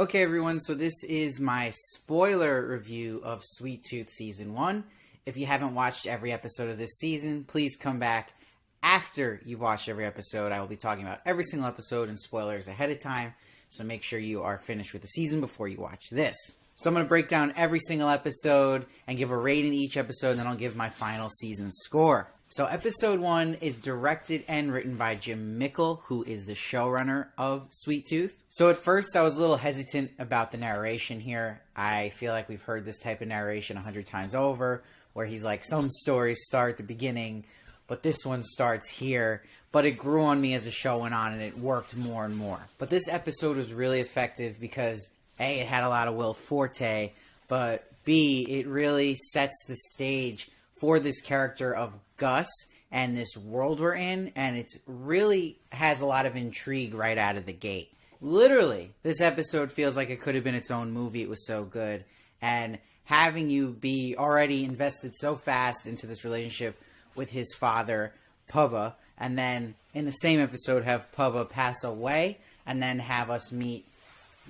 Okay, everyone, so this is my spoiler review of Sweetooth Season 1. If you haven't watched every episode of this season, please come back after you've watched every episode. I will be talking about every single episode and spoilers ahead of time, so make sure you are finished with the season before you watch this. So I'm going to break down every single episode and give a rating each episode, and then I'll give my final season score. So episode 1 is directed and written by Jim Mickle, who is the showrunner of Sweetooth. So at first I was a little hesitant about the narration here. I feel like we've heard this type of narration 100 times over, where he's like, some stories start at the beginning, but this one starts here. But it grew on me as the show went on, and it worked more and more. But this episode was really effective because A, it had a lot of Will Forte, but B, it really sets the stage for this character of Gus and this world we're in, and it really has a lot of intrigue right out of the gate. Literally, this episode feels like it could have been its own movie. It was so good. And having you be already invested so fast into this relationship with his father, Pubba, and then in the same episode have Pubba pass away, and then have us meet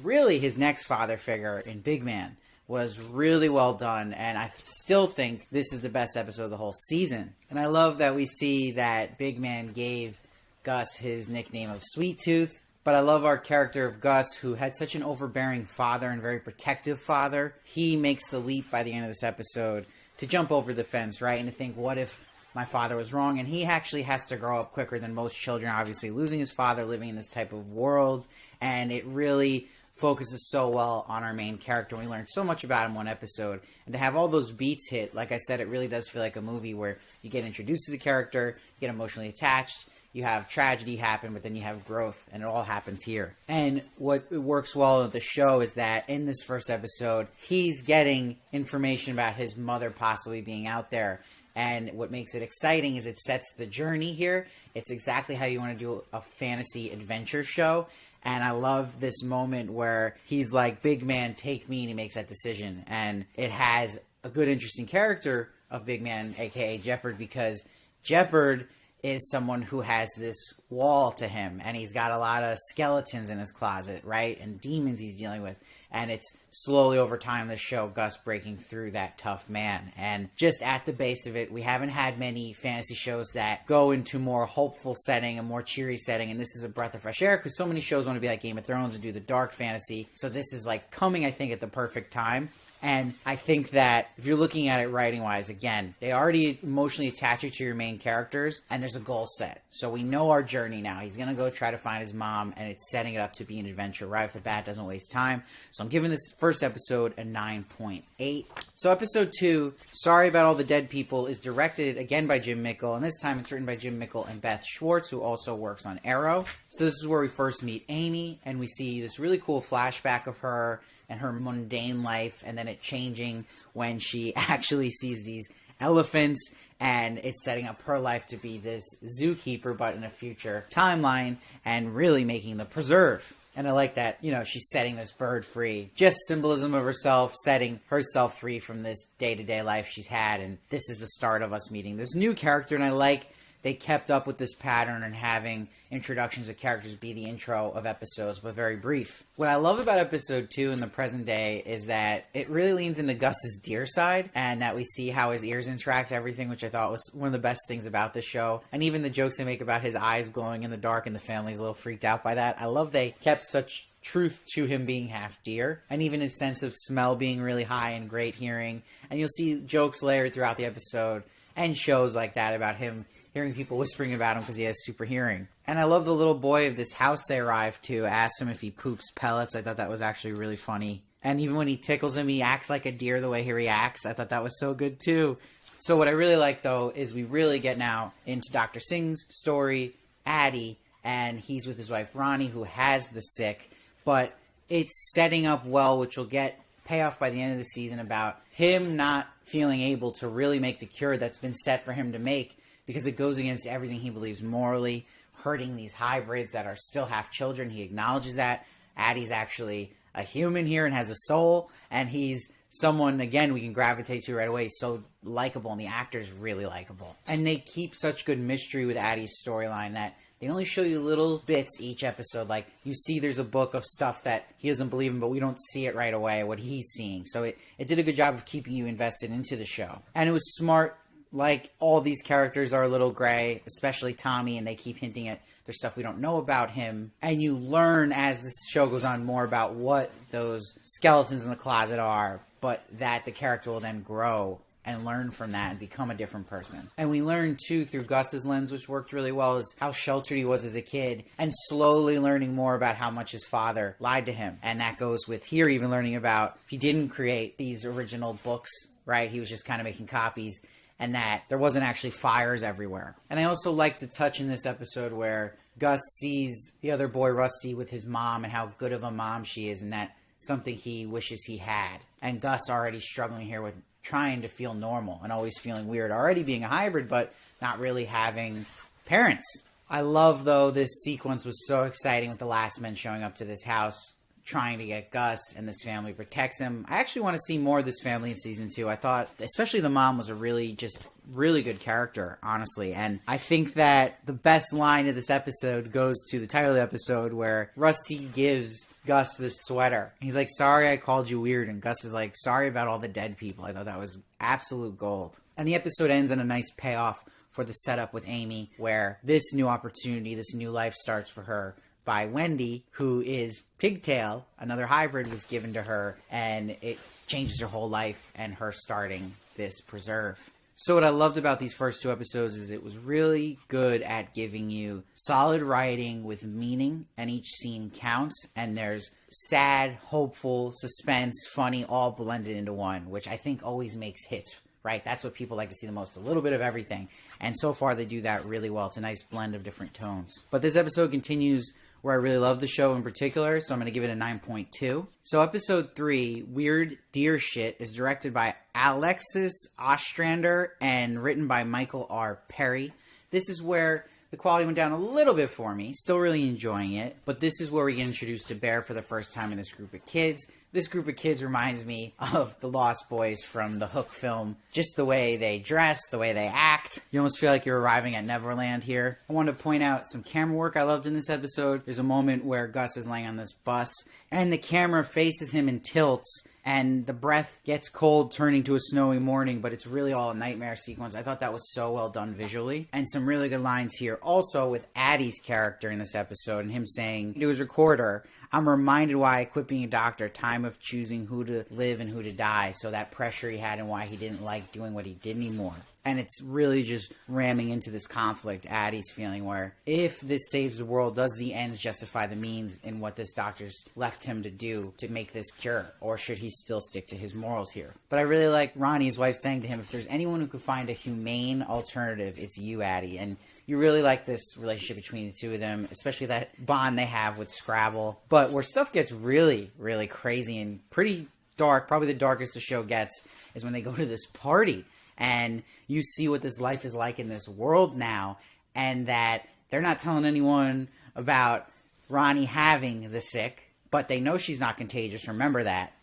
really his next father figure in Big Man, was really well done, and I still think this is the best episode of the whole season. And I love that we see that Big Man gave Gus his nickname of Sweetooth, but I love our character of Gus, who had such an overbearing father and very protective father. He makes the leap by the end of this episode to jump over the fence, right, and to think, what if my father was wrong? And he actually has to grow up quicker than most children, obviously losing his father, living in this type of world, and it really focuses so well on our main character. We learned so much about him one episode, and to have all those beats hit, like I said, it really does feel like a movie where you get introduced to the character, you get emotionally attached, you have tragedy happen, but then you have growth, and it all happens here. And what works well with the show is that in this first episode, he's getting information about his mother possibly being out there, and what makes it exciting is it sets the journey here. It's exactly how you want to do a fantasy adventure show. And I love this moment where he's like, Big Man, take me, and he makes that decision. And it has a good, interesting character of Big Man, a.k.a. Jeopard, because Jeopard is someone who has this wall to him, and he's got a lot of skeletons in his closet, right? And demons he's dealing with. And it's slowly over time, the show, Gus breaking through that tough man. And just at the base of it, we haven't had many fantasy shows that go into more hopeful setting, a more cheery setting. And this is a breath of fresh air, because so many shows want to be like Game of Thrones and do the dark fantasy. So this is like coming, I think, at the perfect time. And I think that if you're looking at it writing-wise, again, they already emotionally attach you to your main characters, and there's a goal set. So we know our journey now. He's going to go try to find his mom, and it's setting it up to be an adventure right off the bat. Doesn't waste time. So I'm giving this first episode a 9.8. So episode 2, Sorry About All the Dead People, is directed again by Jim Mickle, and this time it's written by Jim Mickle and Beth Schwartz, who also works on Arrow. So this is where we first meet Amy, and we see this really cool flashback of her and her mundane life, and then it changing when she actually sees these elephants, and it's setting up her life to be this zookeeper, but in a future timeline, and really making the preserve. And I like that, you know, she's setting this bird free. Just symbolism of herself, setting herself free from this day-to-day life she's had, and this is the start of us meeting this new character, and I like they kept up with this pattern and having introductions of characters be the intro of episodes, but very brief. What I love about episode 2 in the present day is that it really leans into Gus's deer side, and that we see how his ears interact, everything, which I thought was one of the best things about the show. And even the jokes they make about his eyes glowing in the dark, and the family's a little freaked out by that. I love they kept such truth to him being half deer, and even his sense of smell being really high and great hearing. And you'll see jokes layered throughout the episode and shows like that about him hearing people whispering about him because he has super hearing. And I love the little boy of this house they arrive to ask him if he poops pellets. I thought that was actually really funny. And even when he tickles him, he acts like a deer the way he reacts. I thought that was so good too. So what I really like, though, is we really get now into Dr. Singh's story, Addie, and he's with his wife Ronnie, who has the sick. But it's setting up well, which will get payoff by the end of the season, about him not feeling able to really make the cure that's been set for him to make, because it goes against everything he believes morally, hurting these hybrids that are still half children. He acknowledges that. Addie's actually a human here and has a soul, and he's someone, again, we can gravitate to right away. He's so likable, and the actor's really likable. And they keep such good mystery with Addie's storyline that they only show you little bits each episode. Like, you see there's a book of stuff that he doesn't believe in, but we don't see it right away, what he's seeing. So it did a good job of keeping you invested into the show. And it was smart. Like, all these characters are a little gray, especially Tommy, and they keep hinting at there's stuff we don't know about him. And you learn as this show goes on more about what those skeletons in the closet are, but that the character will then grow and learn from that and become a different person. And we learn, too, through Gus's lens, which worked really well, is how sheltered he was as a kid, and slowly learning more about how much his father lied to him. And that goes with here, even learning about he didn't create these original books, right? He was just kind of making copies, and that there wasn't actually fires everywhere. And I also like the touch in this episode where Gus sees the other boy, Rusty, with his mom and how good of a mom she is, and that's something he wishes he had. And Gus already struggling here with trying to feel normal and always feeling weird, already being a hybrid, but not really having parents. I love, though, this sequence was so exciting with the last men showing up to this house, trying to get Gus, and this family protects him. I actually want to see more of this family in season 2. I thought, especially the mom, was a really good character, honestly. And I think that the best line of this episode goes to the title of the episode, where Rusty gives Gus this sweater. He's like, sorry I called you weird. And Gus is like, sorry about all the dead people. I thought that was absolute gold. And the episode ends on a nice payoff for the setup with Amy, where this new opportunity, this new life starts for her by Wendy, who is Pigtail, another hybrid, was given to her, and it changes her whole life and her starting this preserve. So what I loved about these first 2 episodes is it was really good at giving you solid writing with meaning, and each scene counts, and there's sad, hopeful, suspense, funny, all blended into one, which I think always makes hits, right? That's what people like to see the most, a little bit of everything. And so far they do that really well. It's a nice blend of different tones. But this episode continues where I really love the show in particular, so I'm going to give it a 9.2. So episode 3, Weird Deer Shit, is directed by Alexis Ostrander and written by Michael R. Perry. This is where the quality went down a little bit for me. Still really enjoying it. But this is where we get introduced to Bear for the first time in this group of kids. This group of kids reminds me of the Lost Boys from the Hook film. Just the way they dress, the way they act. You almost feel like you're arriving at Neverland here. I wanted to point out some camera work I loved in this episode. There's a moment where Gus is laying on this bus, and the camera faces him and tilts, and the breath gets cold, turning to a snowy morning, but it's really all a nightmare sequence. I thought that was so well done visually. And some really good lines here also with Addie's character in this episode, and him saying to his recorder, I'm reminded why I quit being a doctor, time of choosing who to live and who to die. So that pressure he had and why he didn't like doing what he did anymore. And it's really just ramming into this conflict Addie's feeling, where if this saves the world, does the ends justify the means in what this doctor's left him to do to make this cure? Or should he still stick to his morals here? But I really like Ronnie, his wife, saying to him, if there's anyone who could find a humane alternative, it's you, Addie. And you really like this relationship between the two of them, especially that bond they have with Scrabble. But where stuff gets really, really crazy and pretty dark, probably the darkest the show gets, is when they go to this party. And you see what this life is like in this world now, and that they're not telling anyone about Ronnie having the sick, but they know she's not contagious. Remember that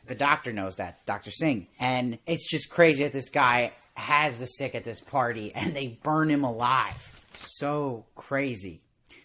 the doctor knows that. It's Dr. Singh. And it's just crazy that this guy has the sick at this party, and they burn him alive. So crazy.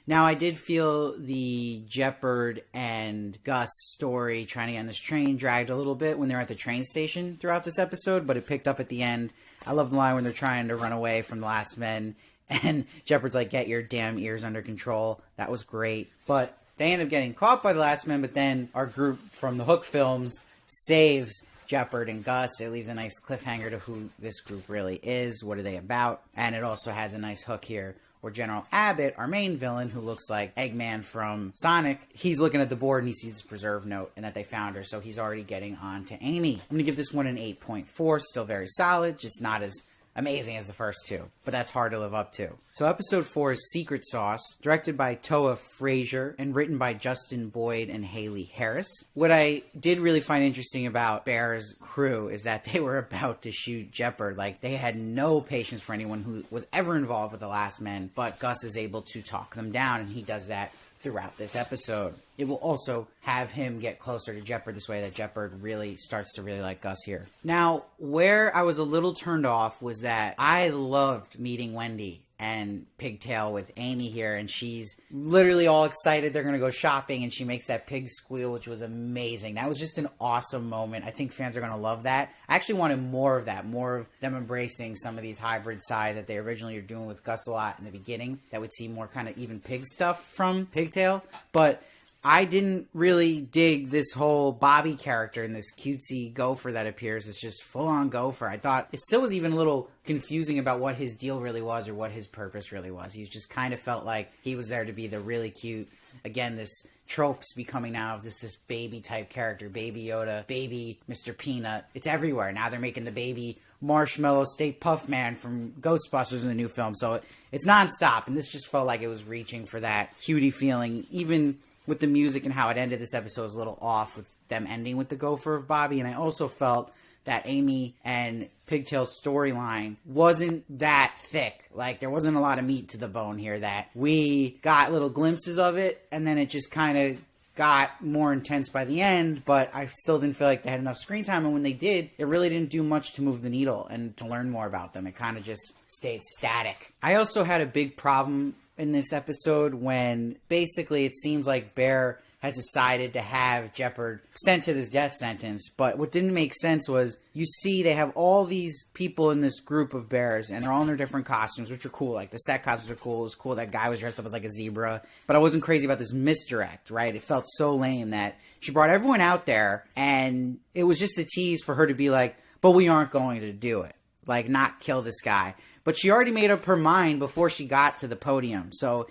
Now, I did feel the Jeopard and Gus story trying to get on this train dragged a little bit when they're at the train station throughout this episode, but it picked up at the end. I love the line when they're trying to run away from the last men, and Jeopard's like, get your damn ears under control. That was great. But they end up getting caught by the last men, but then our group from the Hook films saves Jeopard and Gus. It leaves a nice cliffhanger to who this group really is. What are they about? And it also has a nice hook here where General Abbott, our main villain, who looks like Eggman from Sonic, he's looking at the board and he sees his preserve note and that they found her, so he's already getting on to Amy. I'm going to give this one an 8.4, still very solid, just not as amazing as the first two, but that's hard to live up to. So episode 4 is Secret Sauce, directed by Toa Frazier and written by Justin Boyd and Haley Harris. What I did really find interesting about Bear's crew is that they were about to shoot Jeopard. Like, they had no patience for anyone who was ever involved with the Last Men, but Gus is able to talk them down, and he does that throughout this episode. it will also have him get closer to Jeopard this way, that Jeopard really starts to really like Gus here. Now, where I was a little turned off was that I loved meeting Wendy and Pigtail with Amy here, and she's literally all excited they're gonna go shopping, and she makes that pig squeal, which was amazing. That was just an awesome moment. I think fans are gonna love that. I actually wanted more of that, more of them embracing some of these hybrid sides that they originally were doing with Gus a lot in the beginning, that would see more kind of even pig stuff from Pigtail. But I didn't really dig this whole Bobby character and this cutesy gopher that appears. It's just full-on gopher. I thought it still was even a little confusing about what his deal really was or what his purpose really was. He just kind of felt like he was there to be the really cute, again, this tropes becoming now of this baby type character. Baby Yoda, baby Mr. Peanut. It's everywhere. Now they're making the baby Marshmallow State Puff Man from Ghostbusters in the new film. So it's nonstop, and this just felt like it was reaching for that cutie feeling. Even with the music and how it ended, this episode was a little off with them ending with the gopher of Bobby. And I also felt that Amy and Pigtail's storyline wasn't that thick. Like, there wasn't a lot of meat to the bone here, that we got little glimpses of it, and then it just kind of got more intense by the end, but I still didn't feel like they had enough screen time, and when they did, it really didn't do much to move the needle and to learn more about them. It kind of just stayed static. I also had a big problem in this episode when basically it seems like Bear has decided to have Jeopard sent to this death sentence. But what didn't make sense was, you see they have all these people in this group of bears, and they're all in their different costumes, which are cool. Like, the set costumes are cool. It was cool that guy was dressed up as like a zebra. But I wasn't crazy about this misdirect, right? It felt so lame that she brought everyone out there, and it was just a tease for her to be like, but we aren't going to do it. Like, not kill this guy. But she already made up her mind before she got to the podium. So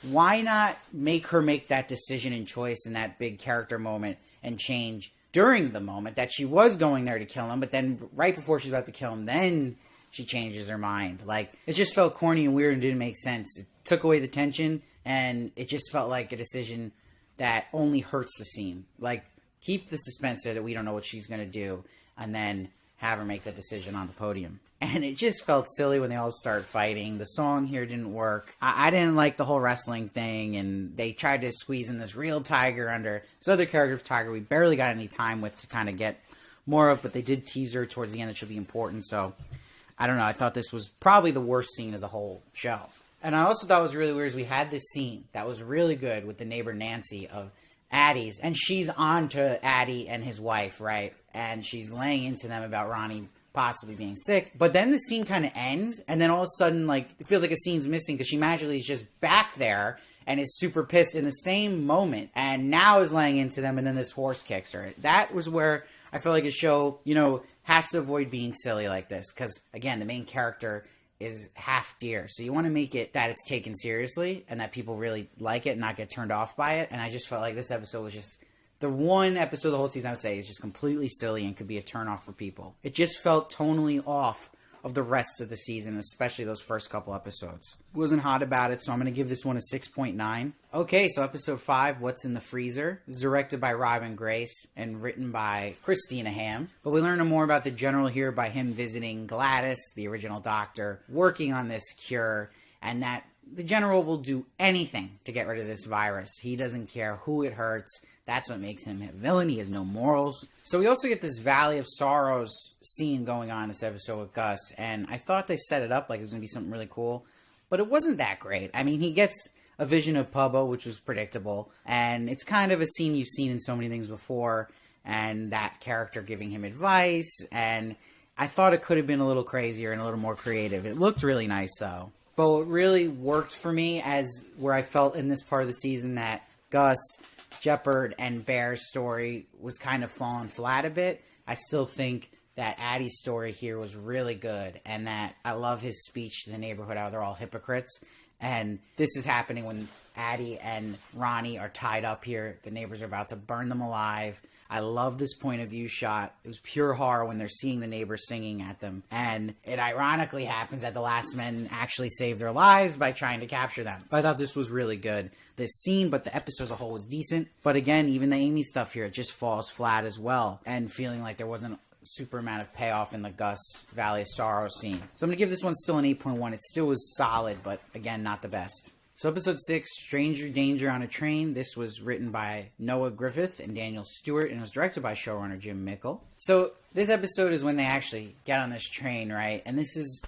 why not make her make that decision and choice in that big character moment and change during the moment that she was going there to kill him, but then right before she's about to kill him, then she changes her mind. Like, it just felt corny and weird and didn't make sense. It took away the tension, and it just felt like a decision that only hurts the scene. Like, keep the suspense there that we don't know what she's going to do, and then have her make that decision on the podium. And it just felt silly when they all started fighting. The song here didn't work. I didn't like the whole wrestling thing, and they tried to squeeze in this real tiger under this other character of Tiger we barely got any time with to kind of get more of, but they did tease her towards the end that she'll be important. So, I don't know. I thought this was probably the worst scene of the whole show. And I also thought it was really weird is we had this scene that was really good with the neighbor Nancy of Addie's, and she's on to Addie and his wife, right? And she's laying into them about Ronnie possibly being sick. But then the scene kind of ends, and then all of a sudden, like, it feels like a scene's missing because she magically is just back there and is super pissed in the same moment, and now is laying into them, and then this horse kicks her. That was where I feel like a show, you know, has to avoid being silly like this, because, again, the main character is half deer, so you want to make it that it's taken seriously and that people really like it and not get turned off by it. And I just felt like this episode was just the one episode of the whole season I would say is just completely silly and could be a turnoff for people. It just felt tonally off of the rest of the season, especially those first couple episodes. Wasn't hot about it, so I'm going to give this one a 6.9. Okay, so episode 5, What's in the Freezer, is directed by Robin Grace and written by Christina Ham. But we learn more about the General here by him visiting Gladys, the original doctor, working on this cure, and that the General will do anything to get rid of this virus. He doesn't care who it hurts. That's what makes him a villain. He has no morals. So we also get this Valley of Sorrows scene going on in this episode with Gus, and I thought they set it up like it was going to be something really cool, but it wasn't that great. I mean, he gets a vision of Pubbo, which was predictable, and it's kind of a scene you've seen in so many things before, and that character giving him advice, and I thought it could have been a little crazier and a little more creative. It looked really nice, though. But what really worked for me as where I felt in this part of the season that Gus, Jeopard, and Bear's story was kind of falling flat a bit, I still think that Addie's story here was really good, and that I love his speech to the neighborhood, how they're all hypocrites. And this is happening when Addie and Ronnie are tied up here. The neighbors are about to burn them alive. I love this point of view shot. It was pure horror when they're seeing the neighbors singing at them. And it ironically happens that the last men actually save their lives by trying to capture them. But I thought this was really good, this scene, but the episode as a whole was decent. But again, even the Amy stuff here, it just falls flat as well. And feeling like there wasn't a super amount of payoff in the Gus Valley of Sorrow scene. So I'm going to give this one still an 8.1. It still was solid, but again, not the best. So episode 6, Stranger Danger on a Train. This was written by Noah Griffith and Daniel Stewart, and it was directed by showrunner Jim Mickle. So this episode is when they actually get on this train, right? And this is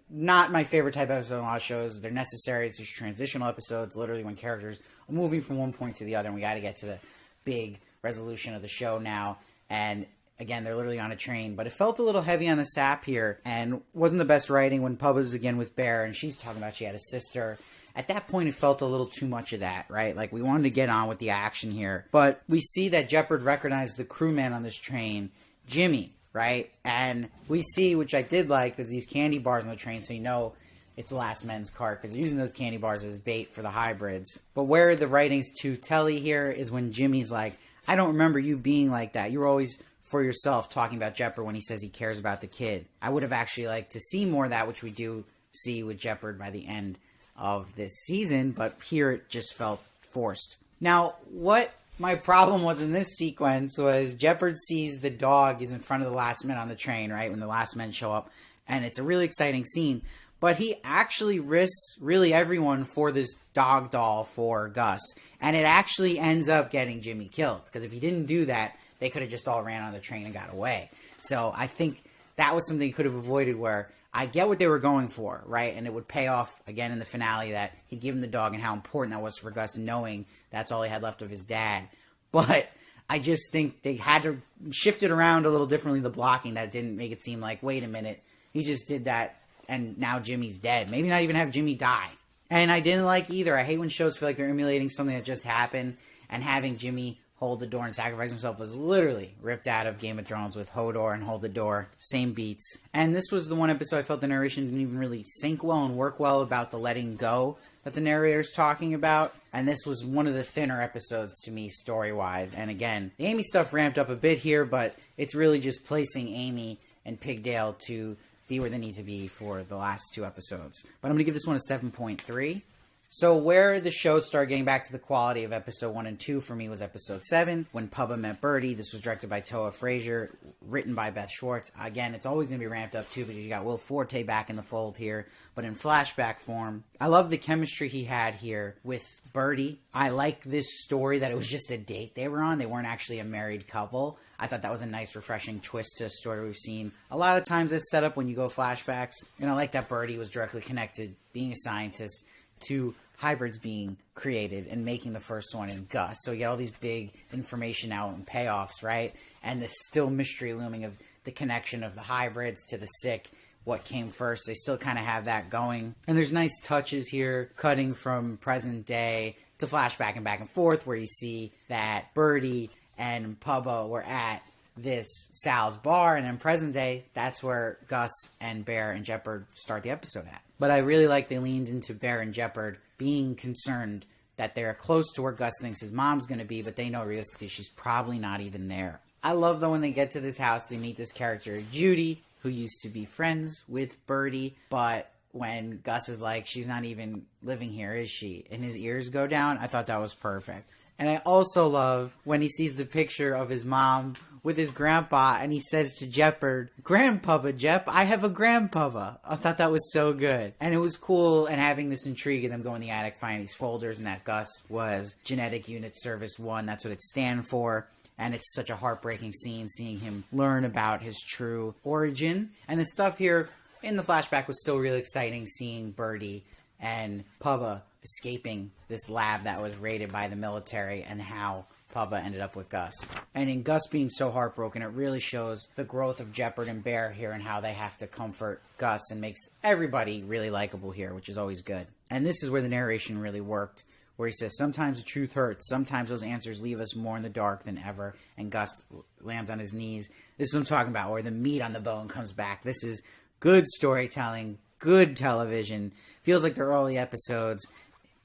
not my favorite type of episode in a lot of shows. They're necessary. It's just transitional episodes, literally when characters are moving from one point to the other, and we got to get to the big resolution of the show now. And again, they're literally on a train, but it felt a little heavy on the sap here, and wasn't the best writing when Pubba's again with Bear, and she's talking about she had a sister. At that point, it felt a little too much of that, right? Like, we wanted to get on with the action here. But we see that Jeopard recognized the crewman on this train, Jimmy, right? And we see, which I did like, was these candy bars on the train, so you know it's the last men's cart, because they're using those candy bars as bait for the hybrids. But where the writing's too telly here is when Jimmy's like, I don't remember you being like that. You were always for yourself, talking about Jeopard when he says he cares about the kid. I would have actually liked to see more of that, which we do see with Jeopard by the end of this season, but here it just felt forced. Now, what my problem was in this sequence was Jeopard sees the dog is in front of the last men on the train, right, when the last men show up, and it's a really exciting scene, but he actually risks really everyone for this dog doll for Gus, and it actually ends up getting Jimmy killed, because if he didn't do that, they could have just all ran on the train and got away. So I think that was something he could have avoided, where I get what they were going for, right? And it would pay off, again, in the finale, that he'd give him the dog and how important that was for Gus, knowing that's all he had left of his dad. But I just think they had to shift it around a little differently, the blocking. That didn't make it seem like, wait a minute, he just did that, and now Jimmy's dead. Maybe not even have Jimmy die. And I didn't like either. I hate when shows feel like they're emulating something that just happened, and having Jimmy hold the door and sacrifice himself was literally ripped out of Game of Thrones with Hodor and Hold the Door. Same beats. And this was the one episode I felt the narration didn't even really sync well and work well about the letting go that the narrator's talking about. And this was one of the thinner episodes to me, story-wise. And again, the Amy stuff ramped up a bit here, but it's really just placing Amy and Pigdale to be where they need to be for the last 2 episodes. But I'm going to give this one a 7.3. So where the show started getting back to the quality of episode 1 and 2 for me was episode 7, when Pubba met Birdie. This was directed by Toa Frazier, written by Beth Schwartz. Again, it's always going to be ramped up too, because you got Will Forte back in the fold here, but in flashback form. I love the chemistry he had here with Birdie. I like this story that it was just a date they were on. They weren't actually a married couple. I thought that was a nice, refreshing twist to a story we've seen a lot of times as set up when you go flashbacks. And I like that Birdie was directly connected, being a scientist, to hybrids being created and making the first one in Gus. So you get all these big information out and payoffs, right? And this still mystery looming of the connection of the hybrids to the sick. What came first? They still kind of have that going. And there's nice touches here, cutting from present day to flashback and back and forth, where you see that Birdie and Pubba were at this Sal's bar, and in present day, that's where Gus and Bear and Jeopard start the episode at. But I really like they leaned into Bear and Jeopard being concerned that they're close to where Gus thinks his mom's going to be, but they know realistically she's probably not even there. I love, though, when they get to this house, they meet this character, Judy, who used to be friends with Birdie, but when Gus is like, she's not even living here, is she? And his ears go down, I thought that was perfect. And I also love when he sees the picture of his mom with his grandpa, and he says to Jeopard, "Grandpapa, Jep, I have a grandpapa." I thought that was so good. And it was cool, and having this intrigue of them going in the attic, finding these folders, and that Gus was Genetic Unit Service 1. That's what it stands for. And it's such a heartbreaking scene, seeing him learn about his true origin. And the stuff here in the flashback was still really exciting, seeing Birdie and Pubba escaping this lab that was raided by the military, and how Pubba ended up with Gus. And in Gus being so heartbroken, it really shows the growth of Jeopard and Bear here, and how they have to comfort Gus, and makes everybody really likable here, which is always good. And this is where the narration really worked, where he says, sometimes the truth hurts, sometimes those answers leave us more in the dark than ever, and Gus lands on his knees. This is what I'm talking about, where the meat on the bone comes back. This is good storytelling, good television. Feels like the early episodes.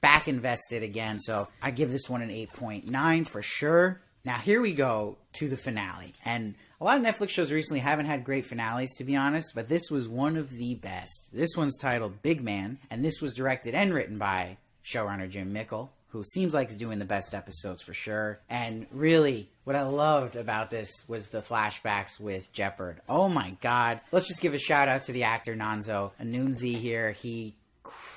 Back invested again, so I give this one an 8.9 for sure. Now here we go to the finale, and a lot of Netflix shows recently haven't had great finales, to be honest, but this was one of the best. This one's titled Big Man, and this was directed and written by showrunner Jim Mickle, who seems like he's doing the best episodes for sure. And really, what I loved about this was the flashbacks with Jeopard. Oh my god. Let's just give a shout out to the actor Nonso Anozie here. He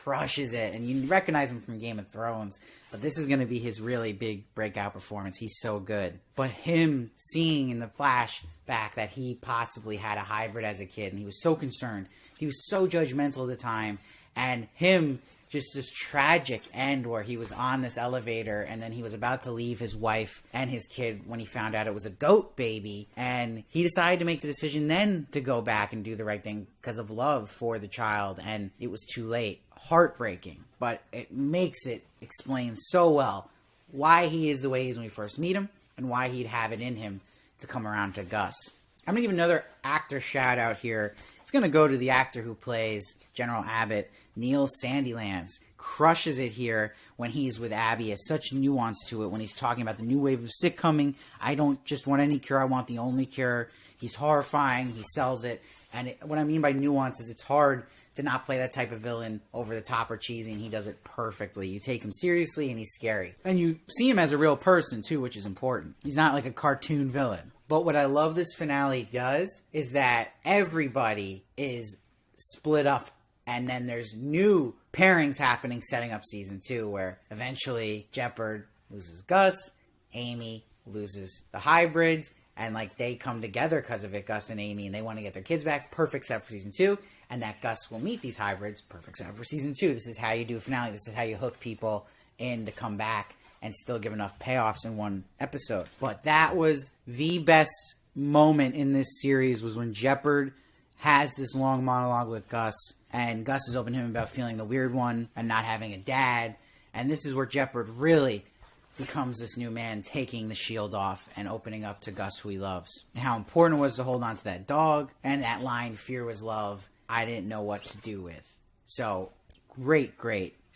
crushes it. And you recognize him from Game of Thrones, but this is going to be his really big breakout performance. He's so good. But him seeing in the flashback that he possibly had a hybrid as a kid, and he was so concerned. He was so judgmental at the time. And him, just this tragic end where he was on this elevator and then he was about to leave his wife and his kid when he found out it was a goat baby. And he decided to make the decision then to go back and do the right thing because of love for the child. And it was too late. Heartbreaking. But it makes it explain so well why he is the way he is when we first meet him and why he'd have it in him to come around to Gus. I'm going to give another actor shout out here. It's going to go to the actor who plays General Abbott. Neil Sandilands crushes it here when he's with Abby. Has such nuance to it when he's talking about the new wave of sick coming. I don't just want any cure, I want the only cure. He's horrifying, he sells it. And what I mean by nuance is it's hard to not play that type of villain over the top or cheesy, and he does it perfectly. You take him seriously and he's scary. And you see him as a real person too, which is important. He's not like a cartoon villain. But what I love this finale does is that everybody is split up. And then there's new pairings happening setting up season 2 where eventually Jeopard loses Gus, Amy loses the hybrids, and like they come together because of it, Gus and Amy, and they want to get their kids back. Perfect setup for season 2. And that Gus will meet these hybrids. Perfect setup for season 2. This is how you do a finale. This is how you hook people in to come back and still give enough payoffs in one episode. But that was the best moment in this series was when Jeopard has this long monologue with Gus, and Gus is open to him about feeling the weird one and not having a dad. And this is where Jeopard really becomes this new man, taking the shield off and opening up to Gus, who he loves. And how important it was to hold on to that dog. And that line, fear was love, I didn't know what to do with. So, great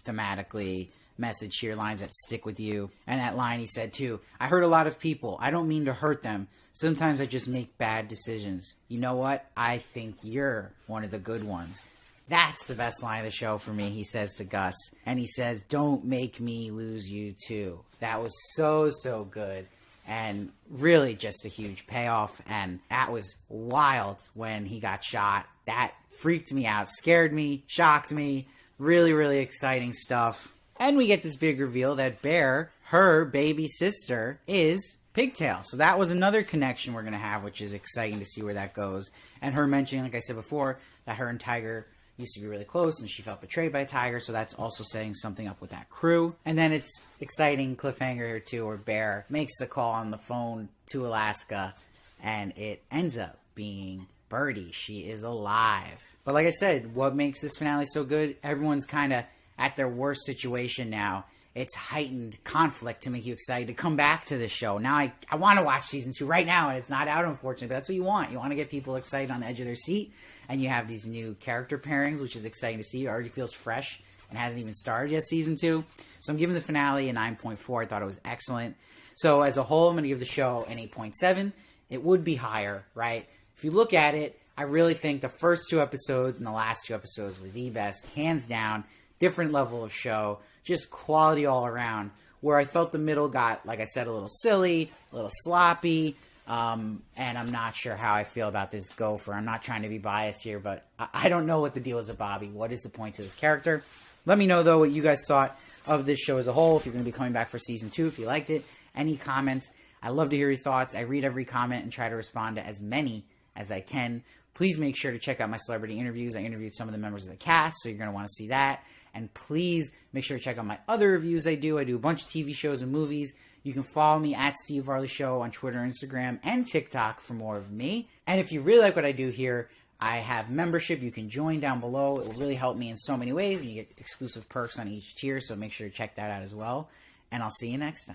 thematically message here, lines that stick with you. And that line he said too, I hurt a lot of people. I don't mean to hurt them. Sometimes I just make bad decisions. You know what? I think you're one of the good ones. That's the best line of the show for me, he says to Gus. And he says, don't make me lose you too. That was so good. And really just a huge payoff. And that was wild when he got shot. That freaked me out, scared me, shocked me. Really exciting stuff. And we get this big reveal that Bear, her baby sister, is Pigtail. So that was another connection we're going to have, which is exciting to see where that goes. And her mentioning, like I said before, that her and Tiger used to be really close and she felt betrayed by Tiger. So that's also setting something up with that crew. And then it's exciting cliffhanger here too, where Bear makes a call on the phone to Alaska and it ends up being Birdie. She is alive. But like I said, what makes this finale so good, everyone's kind of at their worst situation now. It's heightened conflict to make you excited to come back to this show. Now I want to watch season 2 right now, and it's not out, unfortunately, but that's what you want. You want to get people excited on the edge of their seat, and you have these new character pairings, which is exciting to see. It already feels fresh and hasn't even started yet, season 2. So I'm giving the finale a 9.4. I thought it was excellent. So as a whole, I'm going to give the show an 8.7. It would be higher, right? If you look at it, I really think the first 2 episodes and the last 2 episodes were the best, hands down. Different level of show, just quality all around, where I felt the middle got, like I said, a little silly, a little sloppy, and I'm not sure how I feel about this Gopher. I'm not trying to be biased here, but I don't know what the deal is with Bobby. What is the point to this character? Let me know, though, what you guys thought of this show as a whole, if you're going to be coming back for season 2, if you liked it. Any comments? I love to hear your thoughts. I read every comment and try to respond to as many as I can. Please make sure to check out my celebrity interviews. I interviewed some of the members of the cast, so you're going to want to see that. And please make sure to check out my other reviews I do. I do a bunch of TV shows and movies. You can follow me at Steve Varley Show on Twitter, Instagram, and TikTok for more of me. And if you really like what I do here, I have membership. You can join down below. It will really help me in so many ways. You get exclusive perks on each tier, so make sure to check that out as well. And I'll see you next time.